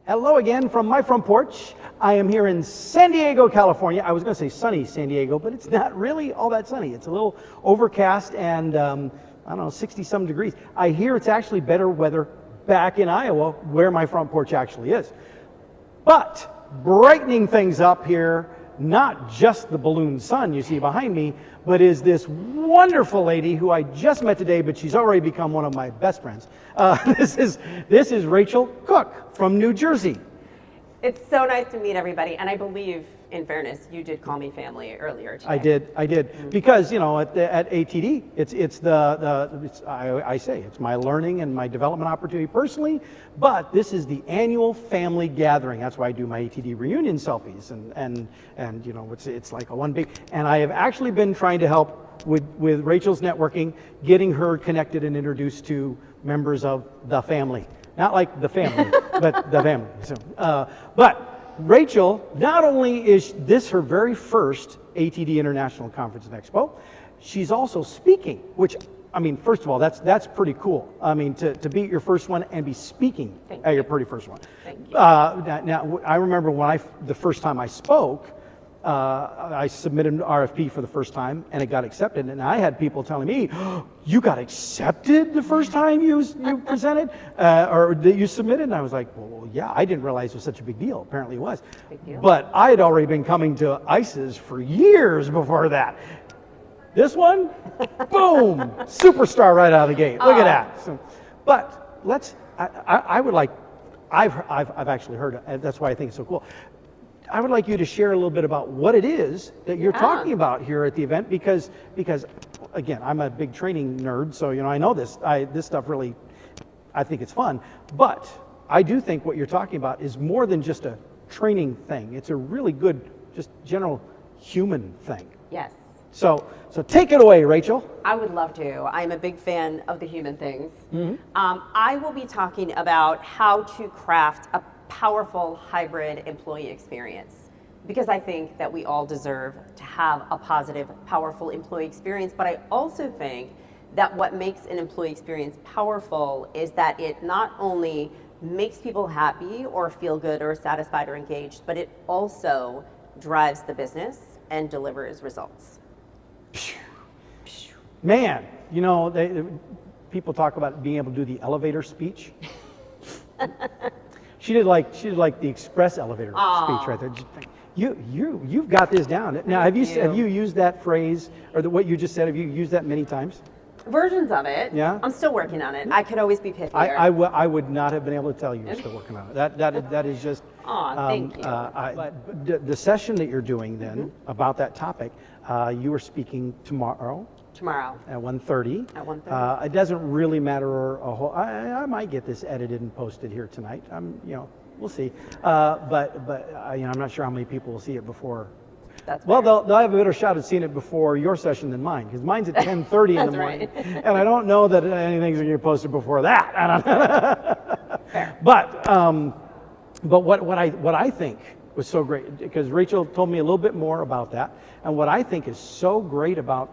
Hello again from my front porch. I am here in San Diego, California. I was going to say sunny San Diego, but it's not really all that sunny. It's a little overcast and, I don't know, 60-some degrees. I hear it's actually better weather back in Iowa, where my front porch actually is. But brightening things up here, not just the balloon sun you see behind me, but is this wonderful lady who I just met today, but she's already become one of my best friends. This is Rachel Cooke from New Jersey. It's so nice to meet everybody, and I believe, in fairness, you did call me family earlier today. I did, mm-hmm. Because at ATD, I say it's my learning and my development opportunity personally, but this is the annual family gathering. That's why I do my ATD reunion selfies, and it's like a one big. And I have actually been trying to help with Rachel's networking, getting her connected and introduced to members of the family. Not like the family, but the family. So, but Rachel, not only is this her very first ATD International Conference and Expo, she's also speaking, which, I mean, first of all, that's pretty cool. I mean, to be at your first one and be speaking at your pretty first one. Thank you. Now, I remember when the first time I spoke, I submitted an RFP for the first time and it got accepted, and I had people telling me, oh, you got accepted the first time you presented or that you submitted? And I was like, well, yeah, I didn't realize it was such a big deal. Apparently it was. Big deal. But I had already been coming to ICES for years before that. This one, boom, superstar right out of the gate. Look at that. So, but I would like, I've actually heard it, and that's why I think it's so cool. I would like you to share a little bit about what it is that you're talking about here at the event, because again, I'm a big training nerd, so I know this stuff really, I think it's fun, but I do think what you're talking about is more than just a training thing. It's a really good, just general human thing. Yes. So take it away, Rachel. I would love to. I'm a big fan of the human things. Mm-hmm. I will be talking about how to craft a powerful hybrid employee experience, because I think that we all deserve to have a positive, powerful employee experience. But I also think that what makes an employee experience powerful is that it not only makes people happy or feel good or satisfied or engaged, but it also drives the business and delivers results. Man, people talk about being able to do the elevator speech. She did like the express elevator speech right there. You've got this down. Now, have you used that phrase or what you just said? Have you used that many times? Versions of it. Yeah. I'm still working on it. I could always be pithier. I would not have been able to tell you you're still working on it. That is just. Aw, thank you. But the session that you're doing then about that topic, you are speaking tomorrow. Tomorrow. At 1:30. At 1:30. It doesn't really matter a whole. I might get this edited and posted here tonight. We'll see. But I'm not sure how many people will see it before. That's well, they'll have a better shot at seeing it before your session than mine, because mine's at 10:30 in the morning, and I don't know that anything's going to get posted before that. Fair. But what I think was so great, because Rachel told me a little bit more about that, and what I think is so great about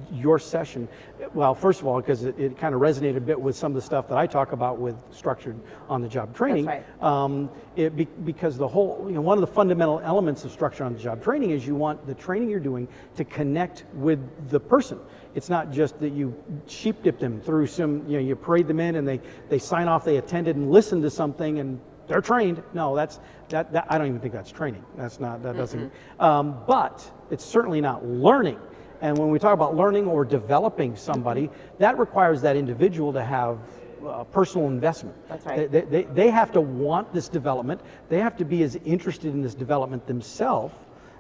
your session, well, first of all, because it kind of resonated a bit with some of the stuff that I talk about with structured on-the-job training. That's right. Because the whole, one of the fundamental elements of structured on-the-job training is you want the training you're doing to connect with the person. It's not just that you sheep dip them through some, you parade them in and they sign off, they attended and listened to something and they're trained. No, that I don't even think that's training. Doesn't. But it's certainly not learning. And when we talk about learning or developing somebody, that requires that individual to have personal investment. That's right. They have to want this development. They have to be as interested in this development themselves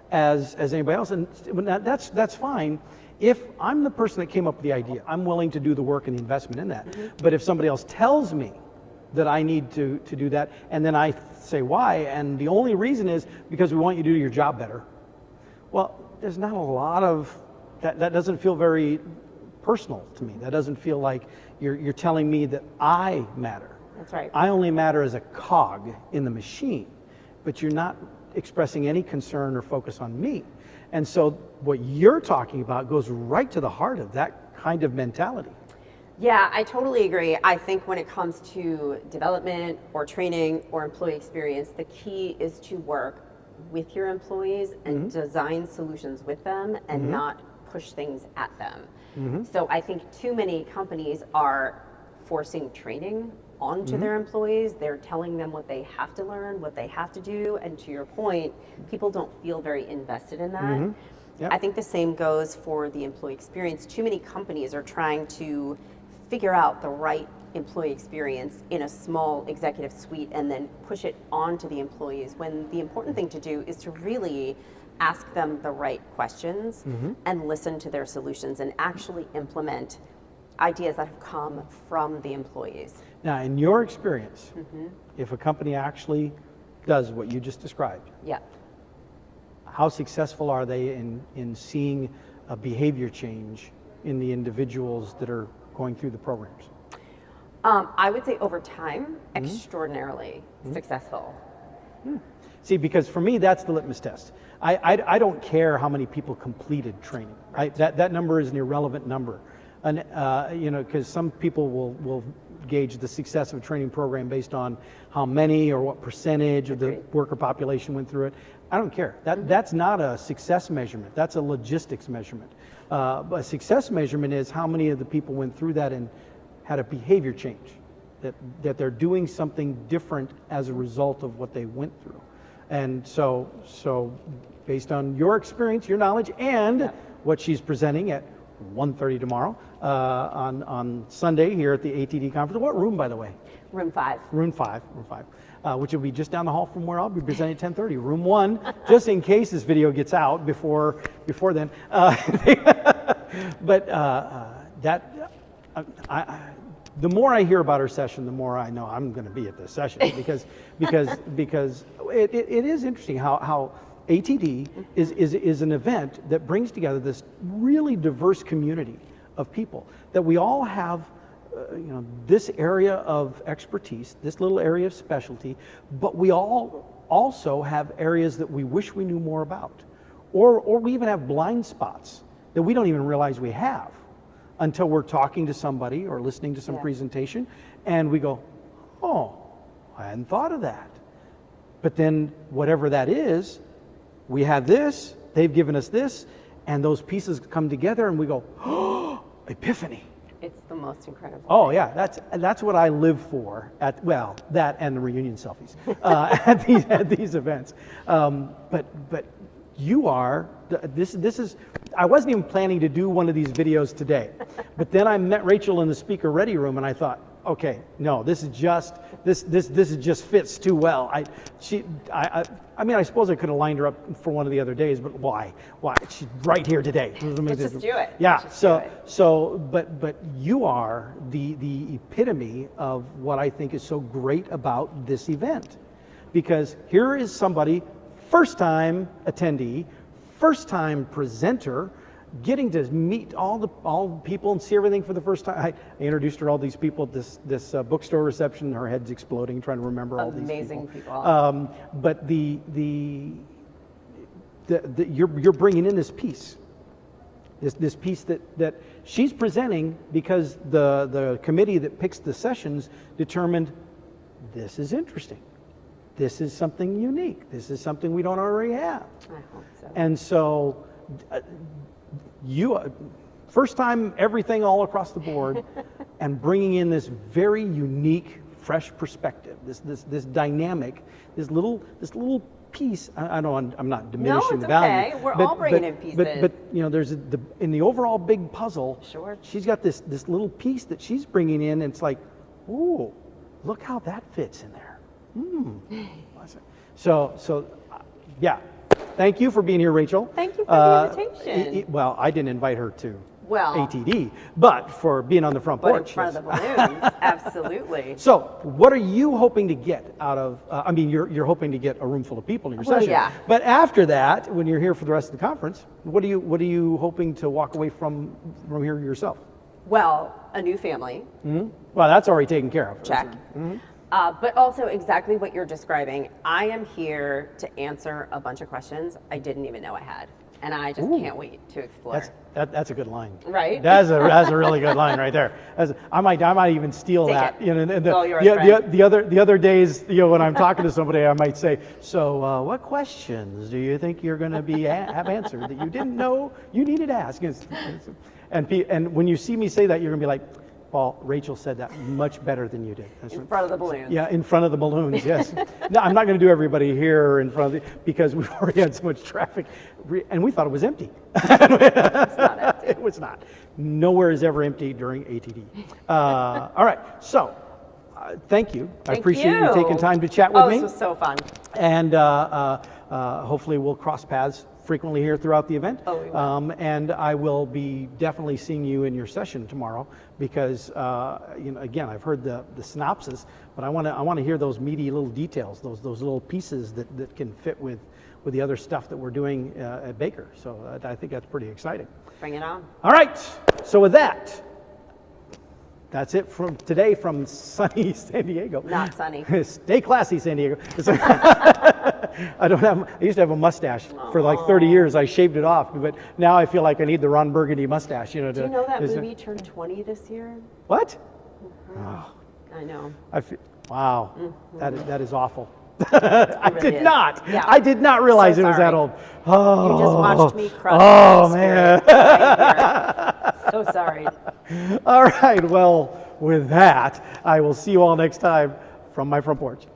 as anybody else. And that's fine. If I'm the person that came up with the idea, I'm willing to do the work and the investment in that. Mm-hmm. But if somebody else tells me that I need to do that, and then I say why, and the only reason is because we want you to do your job better. Well, there's not a lot of that doesn't feel very personal to me. That doesn't feel like you're telling me that I matter. That's right. I only matter as a cog in the machine, but you're not expressing any concern or focus on me. And so what you're talking about goes right to the heart of that kind of mentality. Yeah, I totally agree. I think when it comes to development or training or employee experience, the key is to work with your employees and design solutions with them and not push things at them. So I think too many companies are forcing training onto their employees. They're telling them what they have to learn, what they have to do, and to your point, people don't feel very invested in that. Yep. I think the same goes for the employee experience. Too many companies are trying to figure out the right employee experience in a small executive suite and then push it on to the employees, when the important thing to do is to really ask them the right questions and listen to their solutions and actually implement ideas that have come from the employees. Now, in your experience, if a company actually does what you just described, Yeah. how successful are they in seeing a behavior change in the individuals that are going through the programs? I would say over time, extraordinarily successful. See, because for me, that's the litmus test. I don't care how many people completed training. That number is an irrelevant number. And, because some people will gauge the success of a training program based on how many or what percentage of the worker population went through it. I don't care. That's not a success measurement. That's a logistics measurement. A success measurement is how many of the people went through that and had a behavior change, that they're doing something different as a result of what they went through. And so based on your experience, your knowledge, and what she's presenting at 1:30 tomorrow on Sunday here at the ATD conference. What room, by the way? Room 5. Room 5, which will be just down the hall from where I'll be presenting at 10:30. Room 1, just in case this video gets out before then. The more I hear about her session, the more I know I'm going to be at this session because it is interesting how ATD is an event that brings together this really diverse community of people, that we all have this area of expertise, this little area of specialty, but we all also have areas that we wish we knew more about, or we even have blind spots that we don't even realize we have until we're talking to somebody or listening to some presentation, and we go, oh, I hadn't thought of that. But then whatever that is, we have this, they've given us this, and those pieces come together and we go, oh, epiphany. It's the most incredible. Oh yeah, that's what I live for that and the reunion selfies at these events. But you are, this is, I wasn't even planning to do one of these videos today, but then I met Rachel in the speaker ready room and I thought, okay, no, this just fits too well. I mean, I suppose I could have lined her up for one of the other days, but why? She's right here today. Let's just do it. Yeah. But you are the epitome of what I think is so great about this event, because here is somebody, first time attendee, first time presenter, getting to meet all the people and see everything for the first time. I introduced her all these people at this bookstore reception. Her head's exploding trying to remember all these people. Amazing people. But you're bringing in this piece, this piece that she's presenting because the committee that picks the sessions determined this is interesting. This is something unique. This is something we don't already have. I hope so. And so you, first time everything all across the board, and bringing in this very unique, fresh perspective, this dynamic, this little piece. I know I'm not diminishing the value. Okay. We're all bringing in pieces. But there's in the overall big puzzle. Sure. She's got this little piece that she's bringing in, and it's like, ooh, look how that fits in there. So, yeah. Thank you for being here, Rachel. Thank you for the invitation. Well, I didn't invite her to Well, ATD, but for being on the front but porch. in front of the balloons, absolutely. So, what are you hoping to get out of? I mean, you're hoping to get a room full of people in your session. Yeah. But after that, when you're here for the rest of the conference, what are you hoping to walk away from here yourself? Well, a new family. Mm-hmm. Well, that's already taken care of. Check. Mm-hmm. But also exactly what you're describing. I am here to answer a bunch of questions I didn't even know I had. and I just can't wait to explore. That's a good line. Right? That's a really good line right there. I might even steal Take that. it. You know, and It's all yours, friend. the other days, you know, when I'm talking to somebody, I might say, "So, what questions do you think you're going to have answered that you didn't know you needed to ask?" And when you see me say that, you're going to be like, "Paul, Rachel said that much better than you did." In front of the balloons. Yeah, in front of the balloons, yes. No, I'm not going to do everybody here in front of because we've already had so much traffic, and we thought it was empty. It's not empty. It was not. Nowhere is ever empty during ATD. All right, so thank you. I appreciate you taking time to chat with me. This was so fun. And hopefully we'll cross paths frequently here throughout the event. Oh, we will. And I will be definitely seeing you in your session tomorrow because, you know, again, I've heard the synopsis, but I want to hear those meaty little details, those little pieces that can fit with the other stuff that we're doing at Baker. So I think that's pretty exciting. Bring it on. All right. So with that, that's it from today from sunny San Diego. Not sunny. Stay classy, San Diego. I used to have a mustache for like 30 years. I shaved it off, but now I feel like I need the Ron Burgundy mustache. You know. Do you know that movie turned 20 this year? What? Oh, I know. Wow, that is awful. I did not. Yeah. I did not realize So it was that old. Oh, you just watched me crush. Oh man. So sorry. All right. Well, with that, I will see you all next time from my front porch.